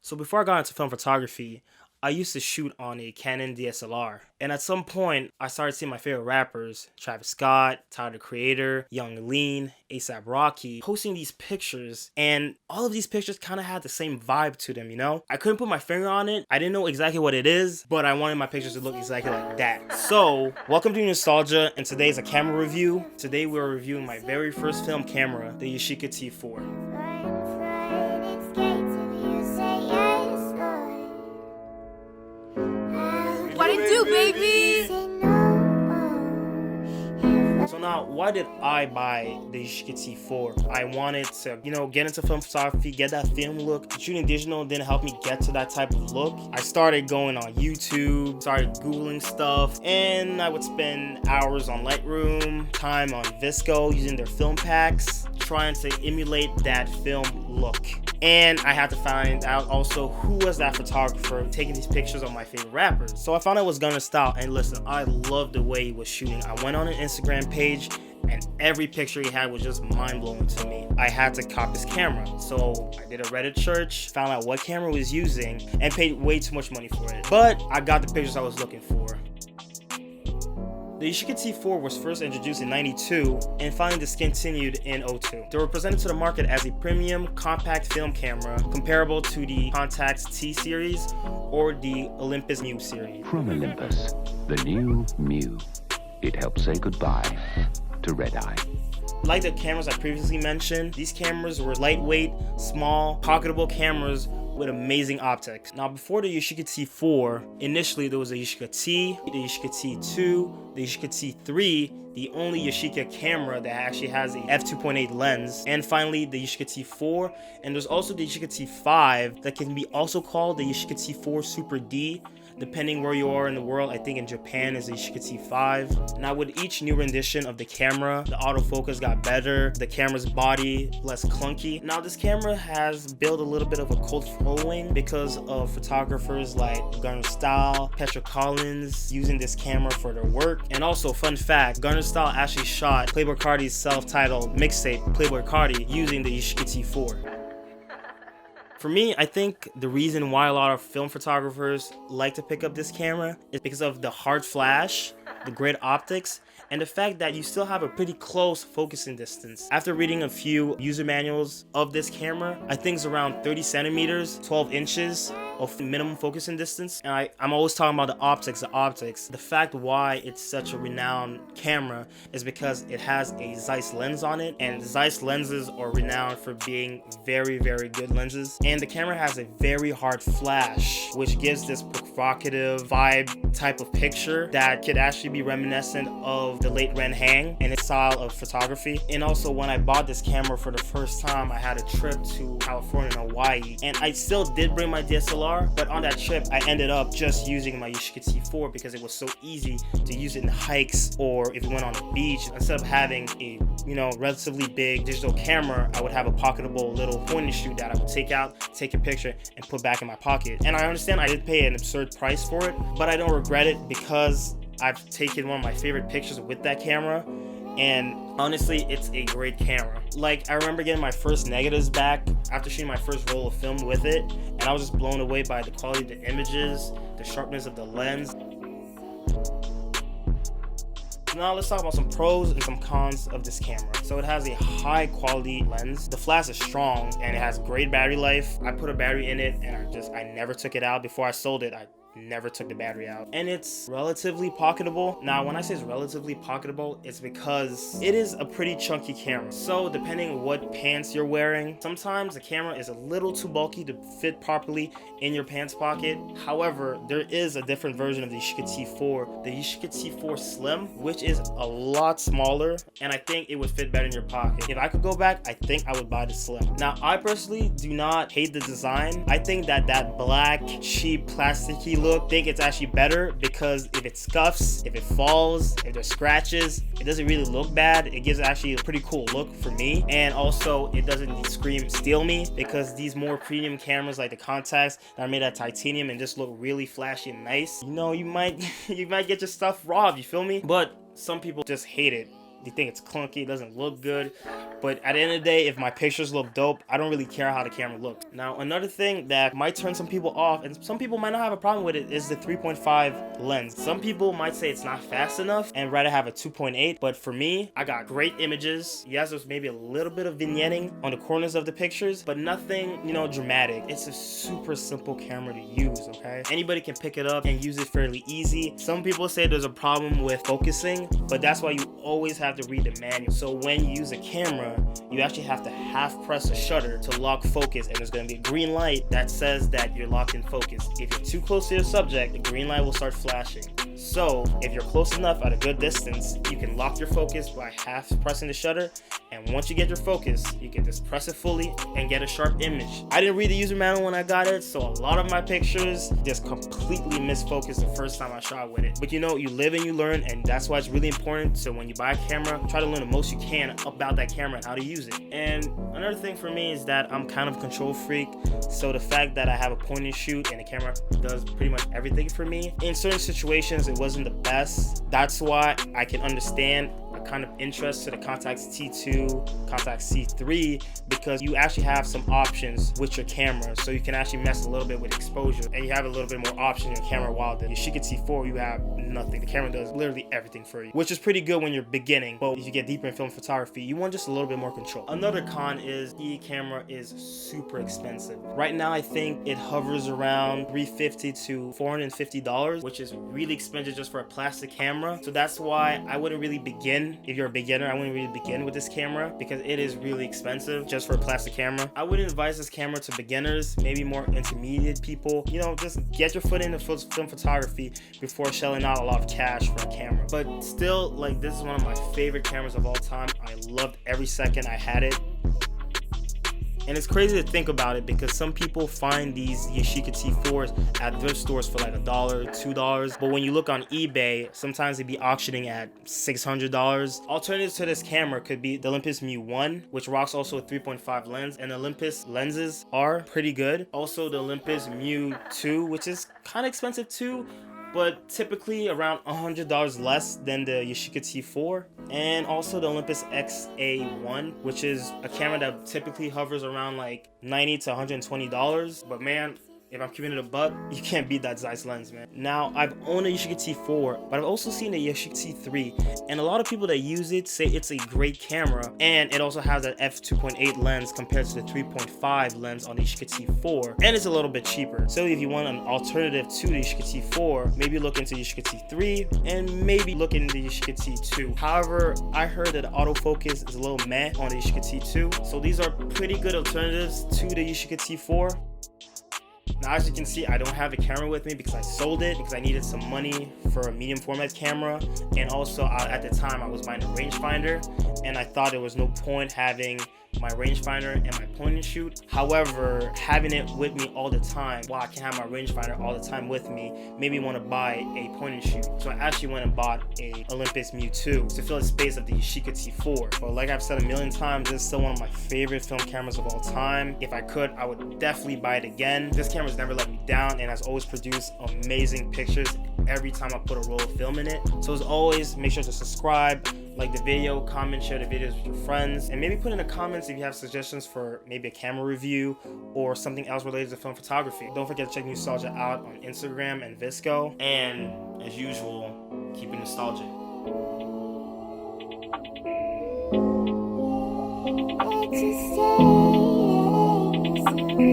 So before I got into film photography, I used to shoot on a Canon DSLR. And at some point, I started seeing my favorite rappers, Travis Scott, Tyler the Creator, Young Lean, ASAP Rocky, posting these pictures. And all of these pictures kind of had the same vibe to them, you know? I couldn't put my finger on it. I didn't know exactly what it is, but I wanted my pictures to look exactly like that. So, welcome to Nostalgia, and today is a camera review. Today we're reviewing my very first film camera, the Yashica T4. What it do, baby? So now, why did I buy the Yashica T4? I wanted to, get into film photography, get that film look. Shooting digital didn't help me get to that type of look. I started going on YouTube, started Googling stuff, and I would spend hours on Lightroom, time on Visco, using their film packs, trying to emulate that film look. And I had to find out also who was that photographer taking these pictures of my favorite rappers. So I found out it was Newnostalgiafilm, and listen, I loved the way he was shooting. I went on an Instagram page, and every picture he had was just mind-blowing to me. I had to cop his camera. So I did a Reddit search, found out what camera he was using, and paid way too much money for it. But I got the pictures I was looking for. The Yashica T4 was first introduced in '92 and finally discontinued in '02. They were presented to the market as a premium compact film camera comparable to the Contax T series or the Olympus Mu series. From Olympus, the new Mu. It helps say goodbye to Red Eye. Like the cameras I previously mentioned, these cameras were lightweight, small, pocketable cameras with amazing optics. Now, before the Yashica T4, initially there was the Yashica T, the Yashica T2, the Yashica T3, the only Yashica camera that actually has a f2.8 lens, and finally the Yashica T4, and there's also the Yashica T5 that can be also called the Yashica T4 Super D. Depending where you are in the world, I think in Japan is the Yashica T5. Now with each new rendition of the camera, the autofocus got better, the camera's body less clunky. Now this camera has built a little bit of a cult following because of photographers like Newnostalgiafilm, Petra Collins using this camera for their work. And also, fun fact, Newnostalgiafilm actually shot Playboi Carti's self-titled mixtape, Playboi Carti, using the Yashica T4. For me, I think the reason why a lot of film photographers like to pick up this camera is because of the hard flash, the great optics, and the fact that you still have a pretty close focusing distance. After reading a few user manuals of this camera, I think it's around 30 centimeters, 12 inches of minimum focusing distance. And I'm always talking about the optics. The fact why it's such a renowned camera is because it has a Zeiss lens on it, and Zeiss lenses are renowned for being very, very good lenses. And the camera has a very hard flash, which gives this provocative vibe type of picture that could actually be reminiscent of the late Ren Hang and his style of photography. And also, when I bought this camera for the first time, I had a trip to California and Hawaii, and I still did bring my DSLR, but on that trip I ended up just using my Yashica T4 because it was so easy to use it in hikes or if you went on the beach. Instead of having a relatively big digital camera, I would have a pocketable little point and shoot that I would take out, take a picture, and put back in my pocket. And I understand I did pay an absurd price for it, but I don't regret it because I've taken one of my favorite pictures with that camera, and honestly, it's a great camera. Like, I remember getting my first negatives back after shooting my first roll of film with it, and I was just blown away by the quality of the images, the sharpness of the lens. Now let's talk about some pros and some cons of this camera. So it has a high quality lens. The flash is strong and it has great battery life. I put a battery in it and I never took it out. Before I sold it, I never took the battery out. And it's relatively pocketable. Now when I say it's relatively pocketable, it's because it is a pretty chunky camera. So depending what pants you're wearing, sometimes the camera is a little too bulky to fit properly in your pants pocket. However, there is a different version of the Yashica T4, the Yashica T4 Slim, which is a lot smaller, and I think it would fit better in your pocket. If I could go back, I think I would buy the Slim. Now I personally do not hate the design. I think that black cheap plasticky look, I think it's actually better because if it scuffs, if it falls, if there's scratches, it doesn't really look bad. It gives actually a pretty cool look for me, and also it doesn't scream steal me because these more premium cameras like the Contax that are made out of titanium and just look really flashy and nice, you might get your stuff robbed, you feel me? But some people just hate it. they think it's clunky, it doesn't look good. But at the end of the day, if my pictures look dope, I don't really care how the camera looks. Now, another thing that might turn some people off, and some people might not have a problem with it, is the 3.5 lens. Some people might say it's not fast enough and rather have a 2.8, but for me, I got great images. Yes, there's maybe a little bit of vignetting on the corners of the pictures, but nothing, you know, dramatic. It's a super simple camera to use, okay? Anybody can pick it up and use it fairly easy. Some people say there's a problem with focusing, but that's why you always have to read the manual. So when you use a camera, you actually have to half press a shutter to lock focus, and there's going to be a green light that says that you're locked in focus. If you're too close to your subject, the green light will start flashing. So if you're close enough at a good distance, you can lock your focus by half pressing the shutter, and once you get your focus, you can just press it fully and get a sharp image. I didn't read the user manual when I got it, so a lot of my pictures just completely misfocused the first time I shot with it. But you know, you live and you learn, and that's why it's really important. So when you buy a camera, try to learn the most you can about that camera and how to use it. And another thing for me is that I'm kind of a control freak, so the fact that I have a point and shoot and the camera does pretty much everything for me, in certain situations it wasn't the best. That's why I can understand a kind of interest to the Contax T2, Contax C3, because you actually have some options with your camera, so you can actually mess a little bit with exposure, and you have a little bit more option in your camera. While the Yashica T4, you have nothing. The camera does literally everything for you, which is pretty good when you're beginning, but if you get deeper in film photography, you want just a little bit more control. Another con is the camera is super expensive. Right now, I think it hovers around $350 to $450, which is really expensive just for a plastic camera. So that's why I wouldn't really begin. If you're a beginner, I wouldn't really begin with this camera because it is really expensive just for a plastic camera. I wouldn't advise this camera to beginners, maybe more intermediate people. You know, just get your foot into film photography before shelling out a lot of cash for a camera. But still, like, this is one of my favorite cameras of all time. I loved every second I had it. And it's crazy to think about it because some people find these Yashica T4s at thrift stores for like $1, $2. But when you look on eBay, sometimes they'd be auctioning at $600. Alternatives to this camera could be the Olympus Mu 1, which rocks also a 3.5 lens. And Olympus lenses are pretty good. Also the Olympus Mu 2, which is kind of expensive too, but typically around $100 less than the Yashica T4. And also the Olympus XA1, which is a camera that typically hovers around like $90 to $120. But man, if I'm keeping it a buck, you can't beat that Zeiss lens, man. Now, I've owned a Yashica T4, but I've also seen the Yashica T3, and a lot of people that use it say it's a great camera, and it also has that f2.8 lens compared to the 3.5 lens on the Yashica T4, and it's a little bit cheaper. So if you want an alternative to the Yashica T4, maybe look into Yashica T3, and maybe look into the Yashica T2. However, I heard that autofocus is a little meh on the Yashica T2, so these are pretty good alternatives to the Yashica T4. Now, as you can see, I don't have the camera with me because I sold it because I needed some money for a medium format camera, and also at the time I was buying a rangefinder, and I thought there was no point having my rangefinder and my point and shoot. However, having it with me all the time, while I can have my rangefinder all the time with me, made me want to buy a point and shoot. So I actually went and bought a Olympus Mu 2 to fill the space of the Yashica T4. But like I've said a million times, this is still one of my favorite film cameras of all time. If I could, I would definitely buy it again. This camera's never let me down and has always produced amazing pictures every time I put a roll of film in it. So as always, make sure to subscribe, like the video, comment, share the videos with your friends, and maybe put in the comments if you have suggestions for maybe a camera review or something else related to film photography. Don't forget to check Newnostalgia out on Instagram and Visco. And as usual, keep it nostalgic. What you say?